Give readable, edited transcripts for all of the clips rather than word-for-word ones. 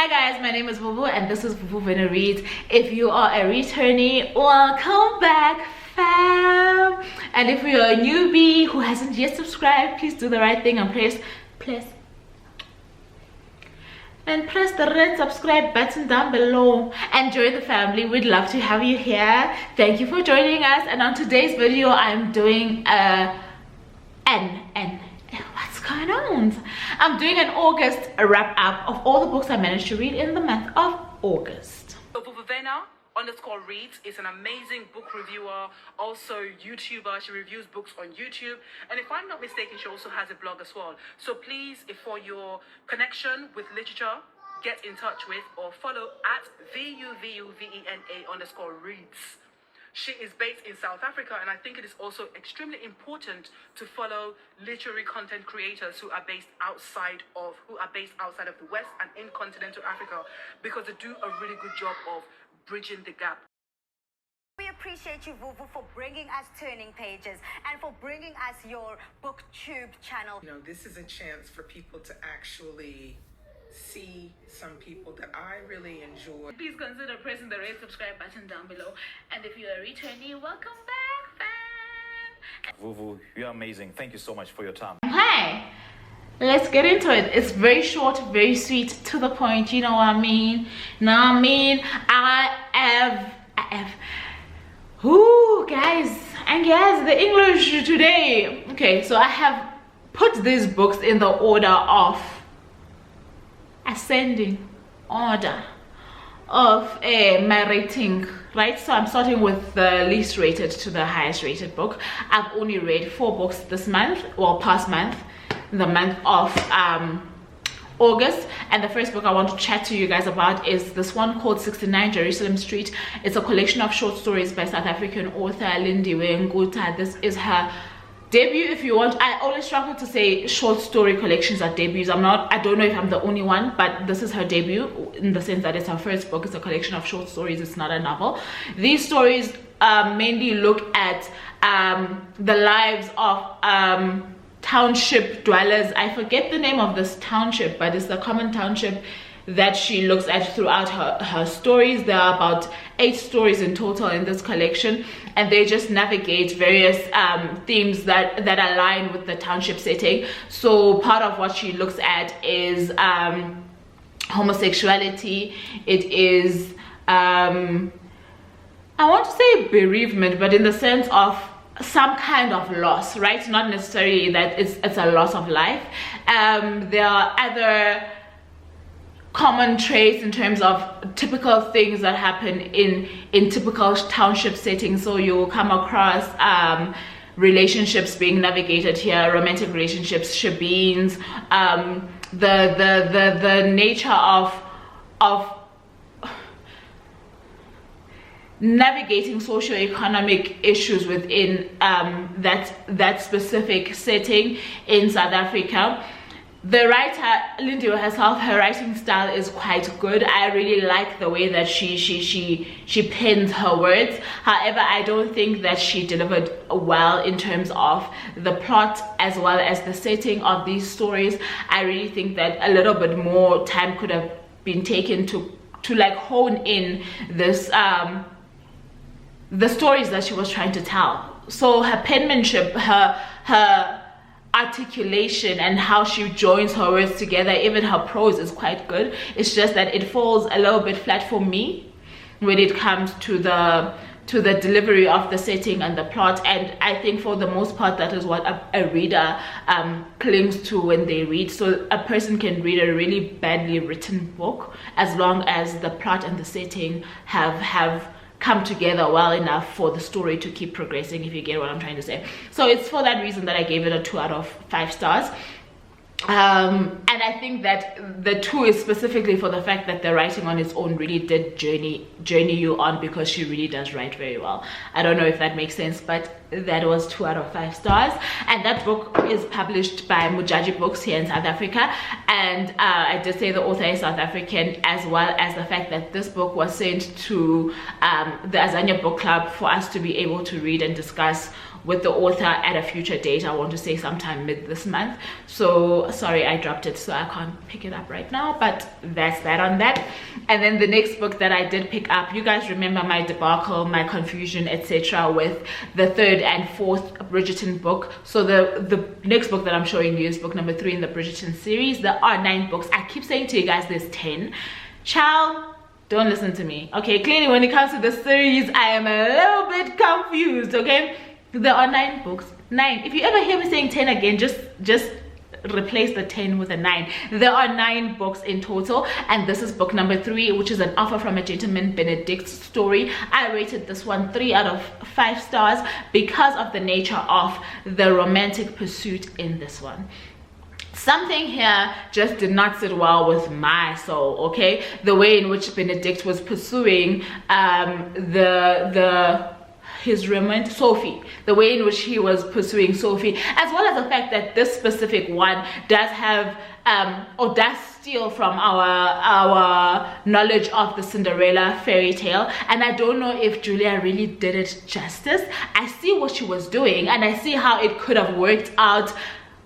Hi guys, my name is Vuvu and this is Vuvu Vena Reads. If you are a returnee, welcome back fam. And if you're a newbie who hasn't yet subscribed, please do the right thing and press the red subscribe button down below and join the family. We'd love to have you here. Thank you for joining us. And on today's video, I'm doing what's going on? I'm doing an August wrap up of all the books I managed to read in the month of August. So Vuvu Vena Reads is an amazing book reviewer, also YouTuber. She reviews books on YouTube, and if I'm not mistaken, she also has a blog as well. So please, if for your connection with literature, get in touch with or follow at VUVUVENA_reads. She is based in South Africa, and I think it is also extremely important to follow literary content creators who are based outside of the West and in continental Africa, because they do a really good job of bridging the gap. We appreciate you, Vuvu, for bringing us Turning Pages and for bringing us your BookTube channel. You know, this is a chance for people to actually see some people that I really enjoy. Please consider pressing the red subscribe button down below. And if you're a returnee, welcome back fam. Vuvu, you're amazing. Thank you so much for your time. Hi, let's get into it. It's very short, very sweet, to the point. You know what I mean? I have whoo guys and yes, the English today. Okay, so I have put these books in the order of ascending order of my rating, right? So I'm starting with the least rated to the highest rated book. I've only read 4 books this month, well, past month, the month of August. And the first book I want to chat to you guys about is this one called 69 Jerusalem Street. It's a collection of short stories by South African author Lindiwe Nguta. This is her debut, if you want. I always struggle to say short story collections are debuts. I don't know if I'm the only one, but this is her debut in the sense that it's her first book. It's a collection of short stories. It's not a novel. These stories mainly look at the lives of township dwellers. I forget the name of this township, but it's the common township that she looks at throughout her stories. There are about 8 stories in total in this collection, and they just navigate various themes that align with the township setting. So part of what she looks at is homosexuality. It is I want to say bereavement, but in the sense of some kind of loss, right? Not necessarily that it's a loss of life. There are other common traits in terms of typical things that happen in typical township settings. So you'll come across relationships being navigated here, romantic relationships, shebeens, the nature of navigating socio-economic issues within that specific setting in South Africa. The writer Lindiwe herself, her writing style is quite good. I really like the way that she pens her words. However, I don't think that she delivered well in terms of the plot as well as the setting of these stories. I really think that a little bit more time could have been taken to like hone in this the stories that she was trying to tell. So her penmanship, her articulation, and how she joins her words together, even her prose is quite good. It's just that it falls a little bit flat for me when it comes to the delivery of the setting and the plot. And I think for the most part that is what a reader clings to when they read. So a person can read a really badly written book as long as the plot and the setting have come together well enough for the story to keep progressing, if you get what I'm trying to say. So it's for that reason that I gave it a 2 out of 5 stars. And I think that the 2 is specifically for the fact that the writing on its own really did journey you on, because she really does write very well. I don't know if that makes sense, but that was 2 out of 5 stars. And that book is published by Mujaji Books here in South Africa, and I did say the author is South African, as well as the fact that this book was sent to the Azania Book Club for us to be able to read and discuss with the author at a future date. I want to say sometime mid this month. So sorry I dropped it, so I can't pick it up right now, but that's that on that. And then the next book that I did pick up, you guys remember my debacle, my confusion, etc. with the 3rd and 4th Bridgeton book. So the next book that I'm showing you is book number 3 in the Bridgeton series. There are 9 books. I keep saying to you guys there's 10. Child, don't listen to me, okay? Clearly when it comes to the series, I am a little bit confused, okay? There are 9 books. 9. If you ever hear me saying 10 again, just replace the 10 with a 9. There are 9 books in total, and this is book number 3, which is An Offer from a Gentleman, Benedict story. I rated this one 3 out of 5 stars because of the nature of the romantic pursuit in this one. Something here just did not sit well with my soul, okay? The way in which Benedict was pursuing his romantic Sophie, the way in which he was pursuing Sophie, as well as the fact that this specific one does have or does steal from our knowledge of the Cinderella fairy tale. And I don't know if Julia really did it justice. I see what she was doing, and I see how it could have worked out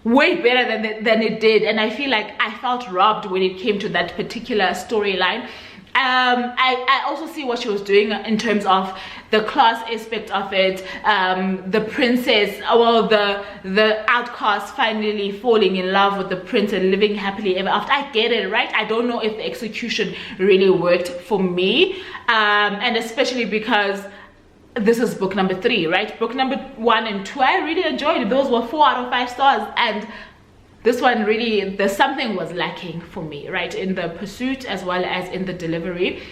way better than it did, and I feel like I felt robbed when it came to that particular storyline. I also see what she was doing in terms of the class aspect of it, the princess, well, the outcast finally falling in love with the prince and living happily ever after. I get it, right? I don't know if the execution really worked for me, and especially because this is book number 3, right? Book number 1 and 2 I really enjoyed. Those were 4 out of 5 stars, and this one really, there's something was lacking for me, right? In the pursuit as well as in the delivery.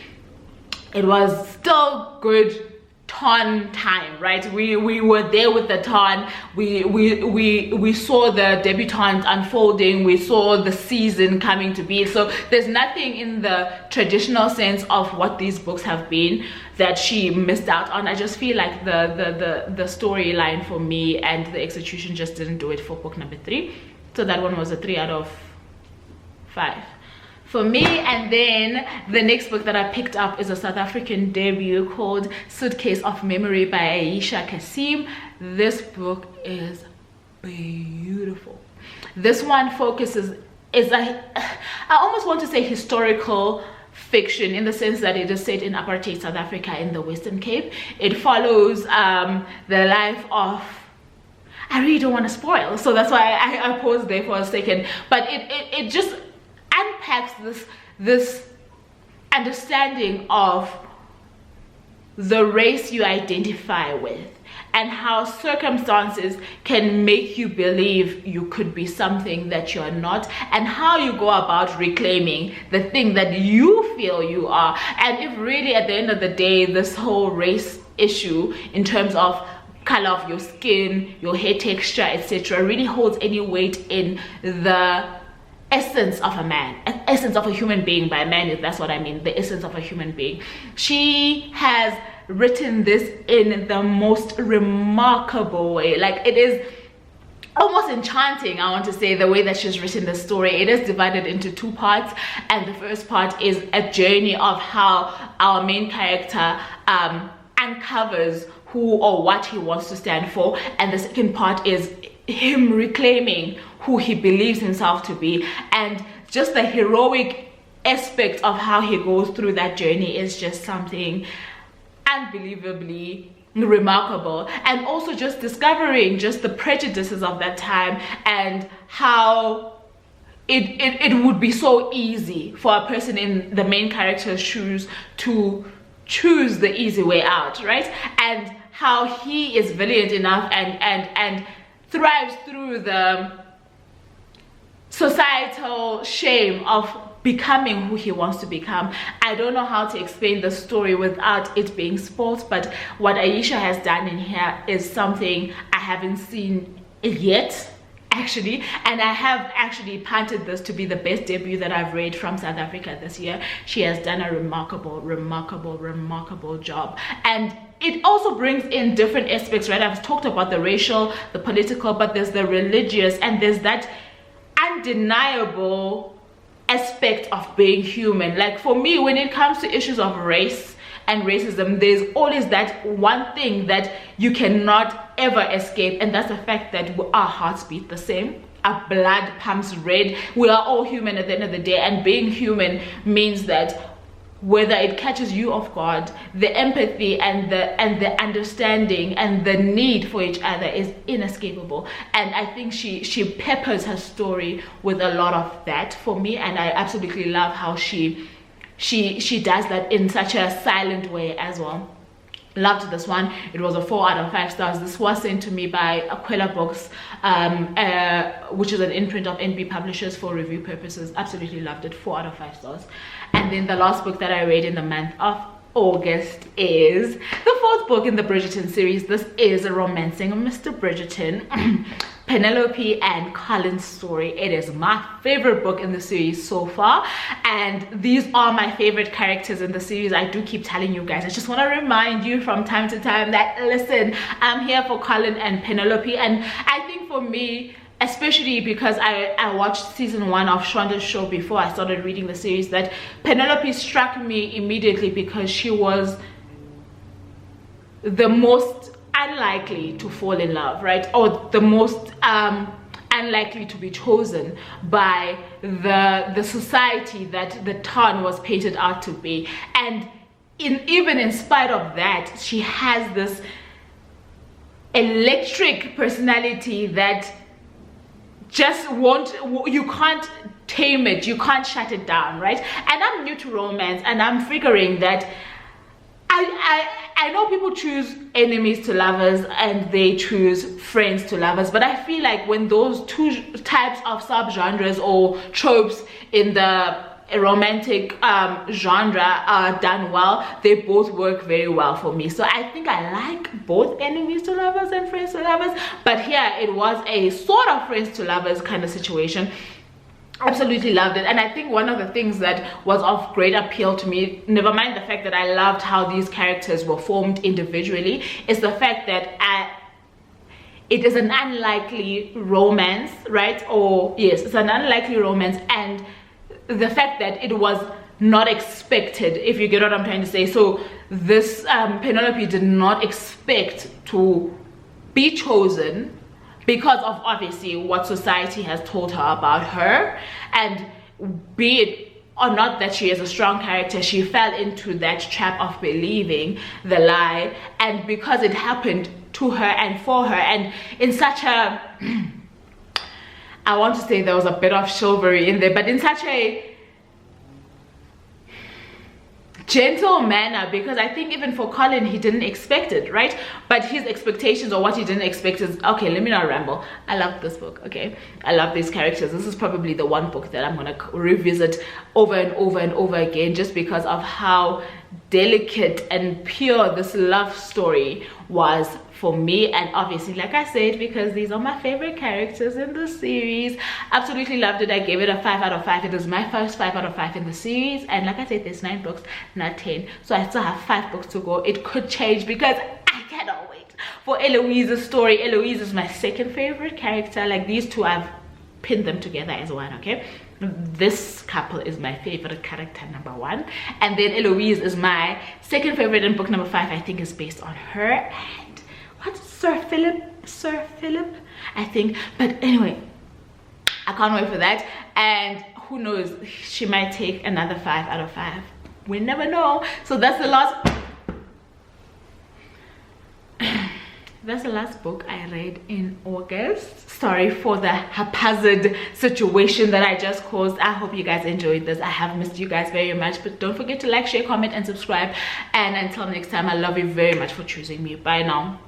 It was still good ton time, right? We were there with the ton. We saw the debutante unfolding. We saw the season coming to be. So there's nothing in the traditional sense of what these books have been that she missed out on. I just feel like the storyline for me and the execution just didn't do it for book number 3. So that one was a 3 out of 5 for me. And then the next book that I picked up is a South African debut called Suitcase of Memory by Aisha Kasim. This book is beautiful. This one focuses, I almost want to say historical fiction, in the sense that it is set in apartheid South Africa in the Western Cape. It follows the life of, I really don't want to spoil, so that's why I paused there for a second, but it just unpacks this understanding of the race you identify with, and how circumstances can make you believe you could be something that you're not, and how you go about reclaiming the thing that you feel you are. And if really at the end of the day this whole race issue in terms of color of your skin, your hair texture, etc., really holds any weight in the essence of a man, essence of a human being. By man, if that's what I mean, the essence of a human being. She has written this in the most remarkable way. Like, it is almost enchanting, I want to say, the way that she's written the story. It is divided into 2 parts, and the first part is a journey of how our main character uncovers who or what he wants to stand for, and the second part is him reclaiming who he believes himself to be. And just the heroic aspect of how he goes through that journey is just something unbelievably remarkable. And also just discovering just the prejudices of that time, and how it would be so easy for a person in the main character's shoes to choose the easy way out, right? And how he is valiant enough and thrives through the societal shame of becoming who he wants to become. I don't know how to explain the story without it being spoiled, but what Aisha has done in here is something I haven't seen yet, actually, and I have actually punted this to be the best debut that I've read from South Africa this year. She has done a remarkable job, and it also brings in different aspects, right? I've talked about the racial, the political, but there's the religious, and there's that undeniable aspect of being human. Like for me, when it comes to issues of race and racism, there's always that one thing that you cannot ever escape, and that's the fact that our hearts beat the same, our blood pumps red. We are all human at the end of the day, and being human means that whether it catches you off guard, the empathy and the understanding and the need for each other is inescapable. And I think she peppers her story with a lot of that for me, and I absolutely love how she does that in such a silent way as well. Loved this one. It was a 4 out of 5 stars. This was sent to me by Aquila Books, which is an imprint of NB Publishers for review purposes. Absolutely loved it. 4 out of 5 stars. And then the last book that I read in the month of August is the 4th book in the Bridgeton series. This is Romancing Mr. Bridgeton, Penelope and Colin's story. It is my favorite book in the series so far, and these are my favorite characters in the series. I do keep telling you guys, I just want to remind you from time to time that, listen, I'm here for Colin and Penelope. And I think for me, especially because I watched season 1 of Shonda's show before I started reading the series, that Penelope struck me immediately because she was the most unlikely to fall in love, right? Or the most unlikely to be chosen by the society that the town was painted out to be. And even in spite of that, she has this electric personality that just you can't tame it, you can't shut it down, right? And I'm new to romance, and I'm figuring that I know people choose enemies to lovers and they choose friends to lovers, but I feel like when those two types of subgenres or tropes in the romantic genre are done well, they both work very well for me. So I think I like both enemies to lovers and friends to lovers, but here it was a sort of friends to lovers kind of situation. Absolutely loved it. And I think one of the things that was of great appeal to me, never mind the fact that I loved how these characters were formed individually, is the fact that it is an unlikely romance, right? Or yes, it's an unlikely romance, and the fact that it was not expected, if you get what I'm trying to say. So this Penelope did not expect to be chosen because of obviously what society has told her about her, and be it or not that she is a strong character, she fell into that trap of believing the lie, and because it happened to her and for her, and in such a I want to say there was a bit of chivalry in there, but in such a gentle manner, because I think even for Colin, he didn't expect it, right? But his expectations, or what he didn't expect, is, okay, let me not ramble. I love this book, okay? I love these characters. This is probably the one book that I'm gonna revisit over and over and over again, just because of how delicate and pure this love story was for me. And obviously, like I said, because these are my favorite characters in the series, absolutely loved it. I gave it a 5 out of 5. It is my first 5 out of 5 in the series, and like I said, there's 9 books, not 10, so I still have 5 books to go. It could change because I cannot wait for Eloise's story. Eloise is my second favorite character. Like, these two, I've pinned them together as one, okay? This couple is my favorite character, number 1, and then Eloise is my second favorite, and book number 5 I think is based on her and what, Sir Philip, I think. But anyway, I can't wait for that, and who knows, she might take another 5 out of 5. We never know. So that's the last book I read in August. Sorry for the haphazard situation that I just caused. I hope you guys enjoyed this. I have missed you guys very much, but don't forget to like, share, comment, and subscribe. And until next time, I love you very much for choosing me. Bye now.